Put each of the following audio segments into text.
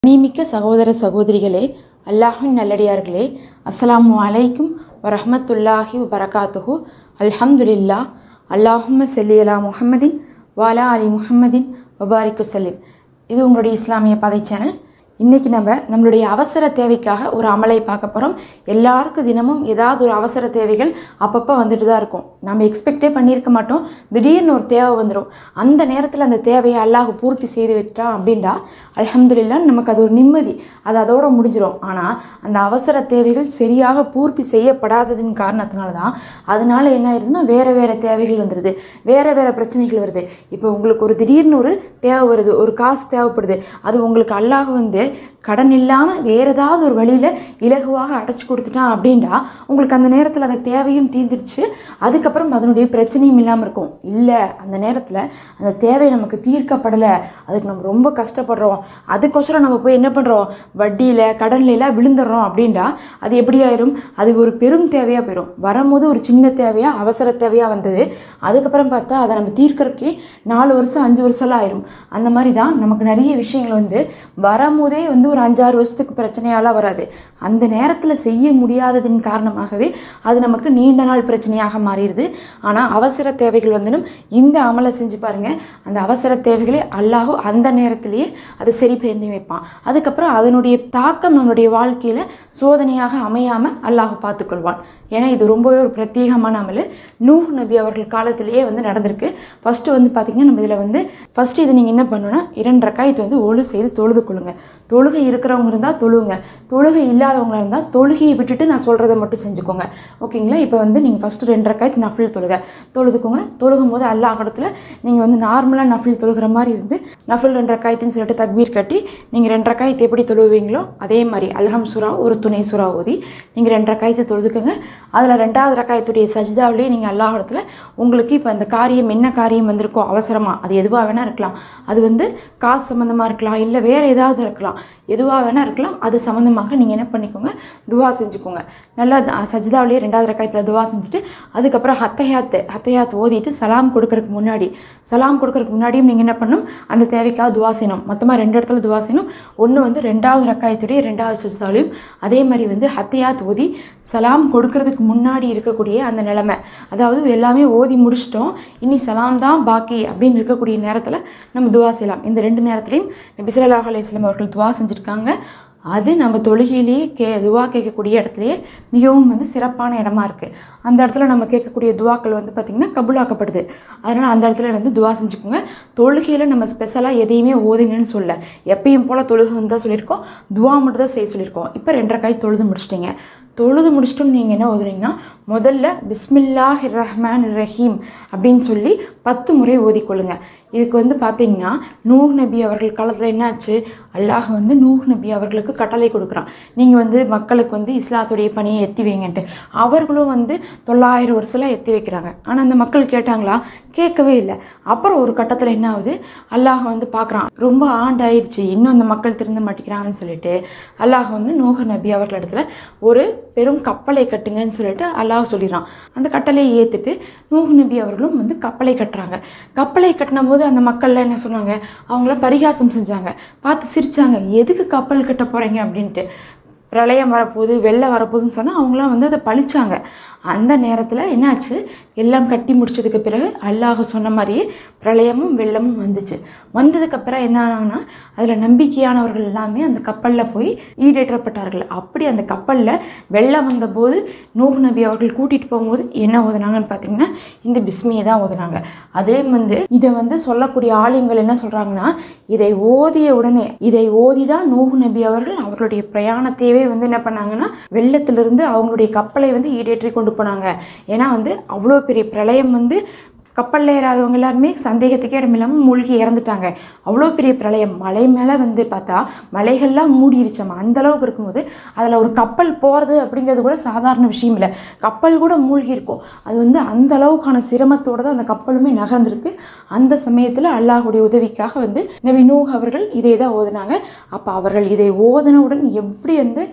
கண்ணியமிக்க சகோதர சகோதரிகளே, அல்லாஹ்வின் நல்லடியார்களே, அஸ்ஸலாமு அலைக்கும் வரஹ்மத்துல்லாஹி வபரகாத்துஹு. அல்ஹம்துலில்லாஹ். அல்லாஹும்ம ஸல்லி அலா முஹம்மதின் வஅலா அலி முஹம்மதின் வபாரிக் வஸல்லிம். இது உங்களுடைய இஸ்லாமிய பாதை சேனல். இன்றைக்கி நம்மளுடைய அவசர தேவைக்காக ஒரு அமலை பார்க்க போகிறோம். எல்லாருக்கும் தினமும் ஏதாவது ஒரு அவசர தேவைகள் அப்பப்போ வந்துட்டு தான் இருக்கும். நம்ம எக்ஸ்பெக்டே பண்ணியிருக்க மாட்டோம். திடீர்னு ஒரு தேவை வந்துடும். அந்த நேரத்தில் அந்த தேவையை அல்லாஹ் பூர்த்தி செய்து விட்டான் அப்படின்டா அல்ஹம்துலில்லாஹ், நமக்கு அது ஒரு நிம்மதி, அது அதோட முடிஞ்சிடும். ஆனால் அந்த அவசர தேவைகள் சரியாக பூர்த்தி செய்யப்படாததின் காரணத்தினால தான் அதனால என்ன ஆயிருதுன்னா வேறு தேவைகள் வந்துடுது, வேறு பிரச்சனைகள் வருது. இப்போ உங்களுக்கு ஒரு திடீர்னு ஒரு தேவை வருது, ஒரு காசு தேவைப்படுது. அது உங்களுக்கு அல்லாஹ் கடன் இல்லாமல் வேறு ஏதாவது ஒரு வழியில் இலகுவாக அடைச்சி கொடுத்துட்டான் அப்படின்டா உங்களுக்கு அந்த நேரத்தில் அந்த தேவையும் தீர்ந்துருச்சு. அதுக்கப்புறம் அதனுடைய பிரச்சனையும் இல்லாமல் இருக்கும். இல்லை, அந்த நேரத்தில் அந்த தேவை நமக்கு தீர்க்கப்படலை, அதுக்கு நம்ம ரொம்ப கஷ்டப்படுறோம், அதுக்கோசரம் நம்ம போய் என்ன பண்ணுறோம், வட்டியில் கடன்லாம் விழுந்துடுறோம் அப்படின்டா அது எப்படி ஆயிரும், அது ஒரு பெரும் தேவையாக போயிடும். வரும்போது ஒரு சின்ன தேவையாக அவசர தேவையாக வந்தது, அதுக்கப்புறம் பார்த்தா அதை நம்ம தீர்க்கறதுக்கே 4 வருஷம் 5 வருஷம்லாம் ஆயிரும். அந்த மாதிரி தான் நமக்கு நிறைய விஷயங்கள் வரும்போதே ஒரு 5-6 வருஷத்துக்கு பிரச்சனையாலாம் வராது. அந்த நேரத்தில் செய்ய முடியாததின் காரணமாகவே அது நமக்கு நீண்ட நாள் பிரச்சனையாக மாறிடுது. ஆனால் அவசர தேவைகள் இந்த அமலை செஞ்சு பாருங்கள். அந்த அவசர தேவைகளை அல்லாஹ் அந்த நேரத்திலேயே அதை சரி பண்ணி வைப்பான். அதுக்கப்புறம் அதனுடைய தாக்கம் நம்மளுடைய வாழ்க்கையில் சோதனையாக அமையாமல் அல்லாஹ் பார்த்துக்கொள்வான். ஏன்னா இது ரொம்பவே ஒரு பிரத்யேகமான அமல். நூஹ் நபி அவர்கள் காலத்திலேயே நடந்திருக்கு. ஃபஸ்ட்டு பார்த்தீங்கன்னா நம்ம இதில் ஃபஸ்ட்டு இது நீங்கள் என்ன பண்ணணும்னா 2 ரக்காயத்து ஒழு செய்து தொழுது கொள்ளுங்க. தொழுகை இருக்கிறவங்க இருந்தால் தொழுங்க, தொழுகை இல்லாதவங்க இருந்தால் தொழுகையை விட்டுட்டு நான் சொல்கிறத மட்டும் செஞ்சுக்கோங்க. ஓகேங்களா? இப்போ நீங்கள் ஃபஸ்ட்டு 2 ரக்காயத்து நஃபில் தொழுதுக்கோங்க. தொழுகும் போது அல்லாஹ் இடத்துல நீங்கள் நார்மலாக நஃபில் தொழுகிற மாதிரி நஃபில் 2 ரக்காயத்துன்னு சொல்லிட்டு தக்பீர் கட்டி நீங்கள் 2 ரக்காயத்து எப்படி தொழுவீங்களோ அதே மாதிரி அல்ஹம் சூரா ஒரு துணை சூறா ஓதி நீங்கள் 2 ரக்காயத்து தொழுதுக்கோங்க. அதில் 2வது ரக்காயத்துடைய சஜ்தாவிலேயே நீங்கள் அல்லாஹ் இடத்துல உங்களுக்கு இப்போ அந்த காரியம் என்ன காரியம் வந்திருக்கோ அவசரமாக, அது எதுவாக வேணால் இருக்கலாம், அது காசு சம்மந்தமாக இருக்கலாம், இல்லை வேறு ஏதாவது இருக்கலாம், எதுவாக வேணால் இருக்கலாம், அது சம்மந்தமாக நீங்கள் என்ன பண்ணிக்கோங்க, துவா செஞ்சுக்கோங்க. நல்லா சஜ்தாவிலேயே 2வது ரக்காயத்தில் துவா செஞ்சுட்டு அதுக்கப்புறம் ஹத்தையாத் ஓதிட்டு சலாம் கொடுக்கறதுக்கு முன்னாடியும் நீங்கள் என்ன பண்ணணும், அந்த தேவைக்காக துவா செய்யணும். மொத்தமாக 2 இடத்துல துவா செய்யணும். ஒன்று 2வது ரக்காயத்துடைய 2வது சஜ்தாவிலையும் அதே மாதிரி ஹத்தையாத் ஓதி சலாம் கொடுக்கறதுக்கு முன்னாடி இருக்கக்கூடிய அந்த நிலைமை, அதாவது எல்லாமே ஓதி முடிச்சிட்டோம், இனி சலாம் தான் பாக்கி அப்படின்னு இருக்கக்கூடிய நேரத்தில் நம்ம துவா செய்யலாம். இந்த 2 நேரத்துலையும் நபி ஸல்லல்லாஹு அலைஹி வஸல்லம் அவர்கள் துவா செஞ்சுருக்காங்க. அது நம்ம தொழுகையிலேயே துவா கேட்கக்கூடிய இடத்துலையே மிகவும் சிறப்பான இடமா இருக்குது. அந்த இடத்துல நம்ம கேட்கக்கூடிய துவாக்கள் பார்த்திங்கன்னா கபூலாக்கப்படுது. அதனால் அந்த இடத்துல துவா செஞ்சுக்கோங்க. தொழுகையில் நம்ம ஸ்பெஷலாக எதையுமே ஓதுங்கன்னு சொல்ல, எப்பயும் போல் தொழுகைன்னு தான் சொல்லியிருக்கோம், துவா மட்டும் தான் செய்ய சொல்லியிருக்கோம். இப்போ 2 ரக்காயத் தொழுது முடிச்சிட்டிங்க. தொழுது முடிச்சிட்டோம் நீங்கள் என்ன ஓதுறீங்கன்னா முதல்ல பிஸ்மில்லாஹிர் ரஹ்மானிர் ரஹீம் அப்படின்னு சொல்லி 10 முறை ஓதிக்கொள்ளுங்க. இதுக்கு பார்த்தீங்கன்னா நூஹ் நபி அவர்கள் காலத்தில் என்னாச்சு, அல்லாஹ் நூஹ் நபி அவர்களுக்கு கட்டளை கொடுக்குறான், நீங்கள் மக்களுக்கு இஸ்லாத்துடைய பணியை எத்தி வைங்கன்ட்டு. அவர்களும் 900 வருஷம் எத்தி வைக்கிறாங்க. ஆனால் அந்த மக்கள் கேட்டாங்களா? கேட்கவே இல்லை. அப்புறம் ஒரு கட்டத்தில் என்ன ஆகுது, அல்லாஹ் பார்க்குறான், ரொம்ப ஆண்டாயிருச்சு, இன்னும் அந்த மக்கள் திருந்த மாட்டேங்கிறாங்கன்னு சொல்லிட்டு அல்லாஹ் நூஹ் நபி அவர்கள் இடத்துல ஒரு பெரும் கப்பலை கட்டுங்கன்னு சொல்லிட்டு அல்லாஹ் சொல்லிடுறான். அந்த கட்டளையை ஏற்றுட்டு நூஹ் நபி அவர்களும் கப்பலை கட்டுறாங்க. கப்பலை கட்டின போது அந்த மக்கள்லாம் என்ன சொன்னாங்க, அவங்கள பரிகாசம் செஞ்சாங்க, பார்த்து சிரிச்சாங்க, எதுக்கு கப்பல் கட்ட போகிறீங்க அப்படின்ட்டு. பிரளயம் வரப்போகுது, வெள்ளம் வரப்போகுதுன்னு சொன்னால் அவங்களாம் அதை பழிச்சாங்க. அந்த நேரத்தில் என்னாச்சு, எல்லாம் கட்டி முடிச்சதுக்கு பிறகு அல்லாஹ் சொன்ன மாதிரியே பிரளயமும் வெள்ளமும் வந்துச்சு. வந்ததுக்கப்புறம் என்ன ஆனாங்கன்னா அதில் நம்பிக்கையானவர்கள் எல்லாமே அந்த கப்பலில் போய் ஈடேற்றப்பட்டார்கள். அப்படி அந்த கப்பலில் வெள்ளம் வந்தபோது நூஹ் நபி அவர்கள் கூட்டிகிட்டு போகும்போது என்ன ஓதுனாங்கன்னு பார்த்தீங்கன்னா இந்த பிஸ்மியை தான் ஓதுனாங்க. அதே இதை சொல்லக்கூடிய ஆலிம்கள் என்ன சொல்கிறாங்கன்னா, இதை ஓதிய உடனே இதை ஓதி தான் நூஹ் நபி அவர்கள் அவர்களுடைய பிரயாணத்தையே என்ன பண்ணாங்கன்னா வெள்ளத்திலிருந்து அவங்களுடைய கப்பலை ஈடேற்றி கொண்டு போனாங்க. ஏன்னா அவ்வளோ பெரிய பிரளயம் கப்பலில் ஏறாதவங்க எல்லாருமே சந்தேகத்துக்கே இடமில்லாமல் மூழ்கி இறந்துட்டாங்க. அவ்வளோ பெரிய பிரளயம், மலை மேலே பார்த்தா மலைகள்லாம் மூடிடுச்சாமா. அந்தளவுக்கு இருக்கும்போது அதில் ஒரு கப்பல் போகிறது அப்படிங்கிறது கூட சாதாரண விஷயம் இல்லை. கப்பல் கூட மூழ்கி இருக்கும். அது அந்த அளவுக்கான சிரமத்தோடு தான் அந்த கப்பலுமே நகர்ந்திருக்கு. அந்த சமயத்தில் அல்லாஹுடைய உதவிக்காக நபி நூஹ் அவர்கள் இதை தான் ஓதுனாங்க. அப்போ அவர்கள் இதை ஓதனவுடன் எப்படி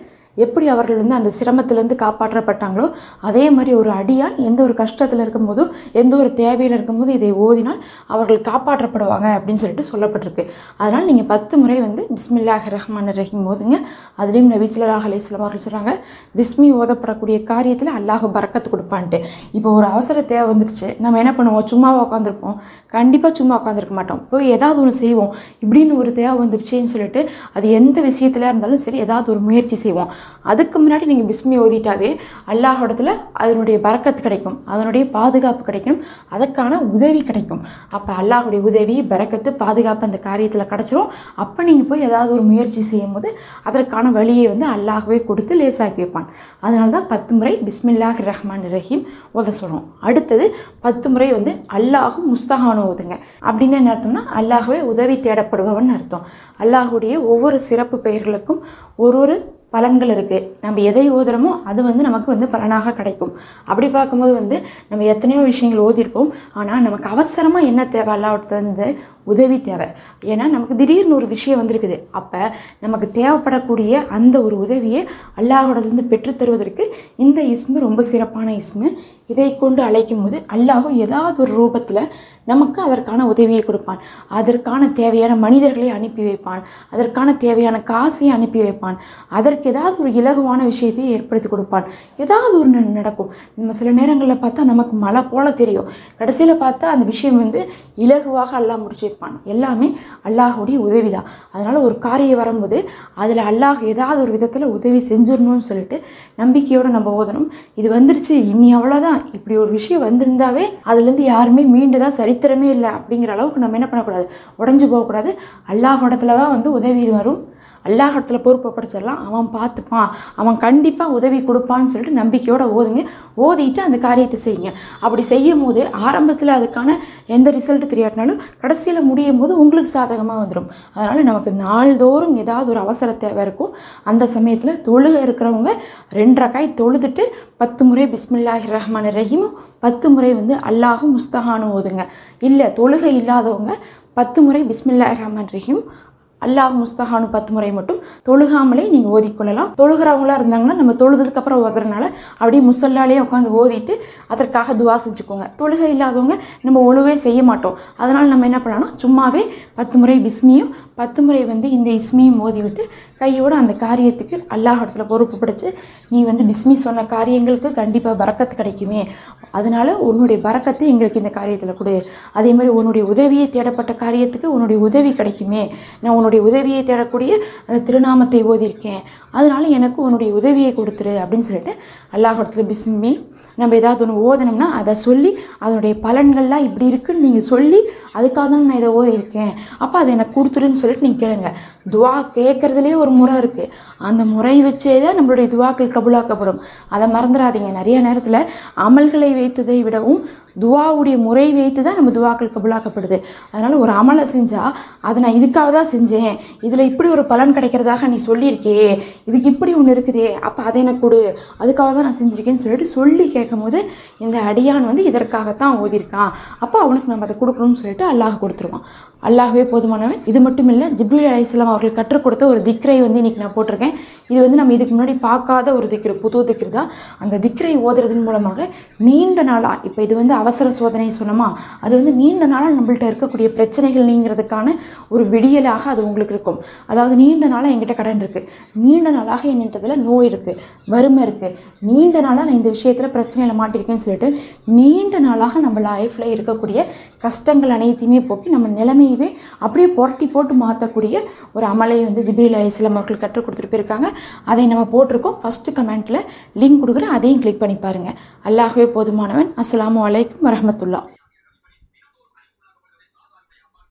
எப்படி அவர்கள் வந்து அந்த சிரமத்திலேருந்து காப்பாற்றப்பட்டாங்களோ அதே மாதிரி ஒரு அடியான் எந்த ஒரு கஷ்டத்தில் இருக்கும்போதோ எந்த ஒரு தேவையில் இருக்கும்போது இதை ஓதினால் அவர்கள் காப்பாற்றப்படுவாங்க அப்படின்னு சொல்லிட்டு சொல்லப்பட்டிருக்கு. அதனால் நீங்கள் 10 முறை வந்து பிஸ்மில்லாஹிர் ரஹ்மானிர் ரஹீம் ஓதுங்க. அதுலேயும் நபி ஸல்லல்லாஹு அலைஹி வஸல்லம் அவர்கள் சொல்கிறாங்க, பிஸ்மி ஓதப்படக்கூடிய காரியத்தில் அல்லாஹ் பரக்கத்து கொடுப்பான்ட்டு. இப்போ ஒரு அவசர தேவை வந்துருச்சு, நம்ம என்ன பண்ணுவோம்? சும்மாவாக உட்காந்துருப்போம்? கண்டிப்பாக சும்மா உட்காந்துருக்க மாட்டோம். போய் ஏதாவது ஒன்று செய்வோம். இப்படின்னு ஒரு தேவை வந்துருச்சுன்னு சொல்லிட்டு அது எந்த விஷயத்தில் இருந்தாலும் சரி ஏதாவது ஒரு முயற்சி செய்வோம். அதுக்கு முன்னாடி நீங்கள் பிஸ்மி ஓதிட்டாவே அல்லாஹ்விடத்தில் அதனுடைய பரக்கத்து கிடைக்கும், அதனுடைய பாதுகாப்பு கிடைக்கும், அதற்கான உதவி கிடைக்கும். அப்போ அல்லாஹுடைய உதவி, பரக்கத்து, பாதுகாப்பு அந்த காரியத்தில் கிடச்சிரும். அப்போ நீங்கள் போய் ஏதாவது ஒரு முயற்சி செய்யும் போது அதற்கான வழியை வந்து அல்லாஹ்வே கொடுத்து லேசாக்கி வைப்பான். அதனால தான் 10 முறை பிஸ்மில்லாஹிர் ரஹ்மானிர் ரஹீம் ஓத சொல்கிறோம். அடுத்தது 10 முறை வந்து அல்லாஹு முஸ்தஹானு ஓதுங்க. அப்படின்னு என்ன அர்த்தம்னா அல்லாஹ்வே உதவி தேடப்படுபவன் அர்த்தம். அல்லாஹுடைய ஒவ்வொரு சிறப்பு பெயர்களுக்கும் ஒரு பலன்கள் இருக்குது. நம்ம எதை ஓதுறோமோ அது வந்து நமக்கு வந்து பலனாக கிடைக்கும். அப்படி பார்க்கும்போது வந்து நம்ம எத்தனையோ விஷயங்கள் ஓதிருப்போம். ஆனால் நமக்கு அவசரமாக என்ன தேவை? அல்லாஹ்விடந்து உதவி தேவை. ஏன்னா நமக்கு திடீர்னு ஒரு விஷயம் வந்திருக்குது. அப்போ நமக்கு தேவைப்படக்கூடிய அந்த ஒரு உதவியை அல்லாஹ்விடந்து பெற்றுத்தருவதற்கு இந்த இஸ்மு ரொம்ப சிறப்பான இஸ்மு. இதை கொண்டு அழைக்கும் போது அல்லாஹ் ஏதாவது ஒரு ரூபத்தில் நமக்கு அதற்கான உதவியை கொடுப்பான். அதற்கான தேவையான மனிதர்களை அனுப்பி வைப்பான். அதற்கான தேவையான காசையை அனுப்பி வைப்பான். அதற்கு ஏதாவது ஒரு இலகுவான விஷயத்தை ஏற்படுத்தி கொடுப்பான். ஏதாவது ஒரு நடக்கும். நம்ம சில நேரங்களில் பார்த்தா நமக்கு மழை போல தெரியும், கடைசியில் பார்த்தா அந்த விஷயம் வந்து இலகுவாக அல்லாஹ் முடிச்சு வைப்பான். எல்லாமே அல்லாஹுடைய உதவி தான். அதனால் ஒரு காரியம் வரும்போது அதில் அல்லாஹ் ஏதாவது ஒரு விதத்தில் உதவி செஞ்சிடணும்னு சொல்லிட்டு நம்பிக்கையோடு நம்ம ஓதணும். இது வந்துருச்சு, இனி அவ்வளோதான், இப்படி ஒரு விஷயம் வந்திருந்தாவே அதுலேருந்து யாருமே மீண்டுதான் சரித்திரமே இல்லை அப்படிங்கிற அளவுக்கு நம்ம என்ன பண்ணக்கூடாது? உடஞ்சி போகக்கூடாது. அல்லாஹ்விடத்துல தான் வந்து உதவி வரும். அல்லாஹ்விடத்துல பொறுப்பை படிச்சிடலாம். அவன் பார்த்துப்பான், அவன் கண்டிப்பாக உதவி கொடுப்பான்னு சொல்லிட்டு நம்பிக்கையோடு ஓதுங்க. ஓதிட்டு அந்த காரியத்தை செய்யுங்க. அப்படி செய்யும் போது ஆரம்பத்தில் அதுக்கான எந்த ரிசல்ட்டு தெரியாட்டினாலும் கடைசியில் முடியும் போது உங்களுக்கு சாதகமாக வந்துடும். அதனால் நமக்கு நாள்தோறும் ஏதாவது ஒரு அவசர தேவை இருக்கும். அந்த சமயத்தில் தொழுகை இருக்கிறவங்க 2 ரக்காய் தொழுதுட்டு 10 முறை பிஸ்மில்லாஹிர் ரஹ்மானிர் ரஹீம், 10 முறை வந்து அல்லாஹு முஸ்தஹானு ஓதுங்க. இல்லை தொழுகை இல்லாதவங்க 10 முறை பிஸ்மில்லாஹிர் ரஹ்மானிர் ரஹீம், அல்லாஹ் முஸ்தஹானு 10 முறை மட்டும் தொழுகாமலே நீங்கள் ஓதிக்கொள்ளலாம். தொழுகிறவங்களா இருந்தாங்கன்னா நம்ம தொழுதுக்கு அப்புறம் ஓதுறதுனால அப்படியே முசல்லாலே உட்காந்து ஓதிட்டு அதற்காக துவா செஞ்சுக்கோங்க. தொழுகை இல்லாதவங்க நம்ம ஒழுவே செய்ய மாட்டோம். அதனால் நம்ம என்ன பண்ணலாம்னா சும்மாவே 10 முறை பிஸ்மியும் 10 முறை வந்து இந்த இஸ்மியும் ஓதிவிட்டு கையோடு அந்த காரியத்துக்கு அல்லாஹ்விடத்துல பொறுப்பு படைச்சு, நீ வந்து பிஸ்மி சொன்ன காரியங்களுக்கு கண்டிப்பாக பரக்கத்து கிடைக்குமே, அதனால உன்னுடைய பரக்கத்தை எங்களுக்கு இந்த காரியத்தில் கொடு. அதே மாதிரி உன்னுடைய உதவியை தேடப்பட்ட காரியத்துக்கு உன்னுடைய உதவி கிடைக்குமே, நான் உன்னுடைய உதவியை தேடக்கூடிய அந்த திருநாமத்தை ஓதியிருக்கேன், அதனால எனக்கு உன்னுடைய உதவியை கொடுத்துரு அப்படின்னு சொல்லிட்டு அல்லாஹ்விடத்துல பிஸ்மி நம்ம ஏதாவது ஒன்று ஓதனோம்னா அதை சொல்லி அதனுடைய பலன்கள்லாம் இப்படி இருக்குன்னு நீங்கள் சொல்லி அதுக்காக தான் நான் இதை ஓதியிருக்கேன், அப்போ அதை எனக்கு கொடுத்துருன்னு சொல்லிட்டு நீங்கள் கேளுங்க. துவா கேட்குறதுலேயே ஒரு முறை இருக்குது. அந்த முறை வச்சே தான் நம்மளுடைய துவாக்கள் கபூலாக்கப்படும். அதை மறந்துடாதீங்க. நிறைய நேரத்தில் அமல்களை வைத்ததை விடவும் துவாவுடைய முறை வைத்து தான் நம்ம துவாக்கள் கபூலாக்கப்படுது. அதனால் ஒரு அமலை செஞ்சால் அதை நான் இதுக்காக தான் செஞ்சேன், இதில் இப்படி ஒரு பலன் கிடைக்கிறதாக நீ சொல்லியிருக்கே, இதுக்கு இப்படி ஒன்று இருக்குதே, அப்போ அதை எனக்கு கொடு, அதுக்காக தான் நான் செஞ்சுருக்கேன்னு சொல்லிட்டு சொல்லி கேட்கும் போது இந்த அடியான் வந்து இதற்காகத்தான் ஓதியிருக்கான், அப்போ அவனுக்கு நம்ம அதை கொடுக்கணும்னு சொல்லிட்டு அல்லாஹ் கொடுத்துருவான். அல்லாஹ்வே போதுமானவன். இது மட்டும் இல்லை, ஜிப்ரீல் அலைஹிஸ்ஸலாம் அவர்கள் கற்றுக் கொடுத்த ஒரு திக்ரை வந்து இன்றைக்கி நான் போட்டிருக்கேன். இது வந்து நம்ம இதுக்கு முன்னாடி பார்க்காத ஒரு திக்ரு, புது திக்ரு தான். அந்த திக்ரை ஓதுறதன் மூலமாக நீண்ட நாளாக, இப்போ இது வந்து அவசர சோதனை சொன்னோமா, அது வந்து நீண்ட நாளாக நம்மள்ட்ட இருக்கக்கூடிய பிரச்சனைகள் நீங்கிறதுக்கான ஒரு விடியலாக அது உங்களுக்கு இருக்கும். அதாவது நீண்ட நாளாக என்கிட்ட கடன் இருக்குது, நீண்ட நாளாக என்னன்றதில் நோய் இருக்குது, வறுமை இருக்குது, நீண்ட நாளாக நான் இந்த விஷயத்தில் பிரச்சனையில் மாட்டிருக்கேன்னு சொல்லிட்டு நீண்ட நாளாக நம்ம லைஃப்பில் இருக்கக்கூடிய கஷ்டங்கள் அனைத்தையுமே போக்கி நம்ம நிலைமையவே அப்படியே புரட்டி போட்டு மாற்றக்கூடிய ஒரு அமலை வந்து ஜிப்ரீல் அலைஹிஸ்ஸலாம் அவர்கள் கற்றுக் கொடுத்துட்டு போயிருக்காங்க. அதை நம்ம போட்டிருக்கோம். ஃபஸ்ட்டு கமெண்ட்டில் லிங்க் கொடுக்குறேன், அதையும் கிளிக் பண்ணி பாருங்கள். அல்லாஹ்வே போதுமானவன். அஸ்ஸலாமு அலைக்கும் வரஹ்மத்துல்லாஹ்.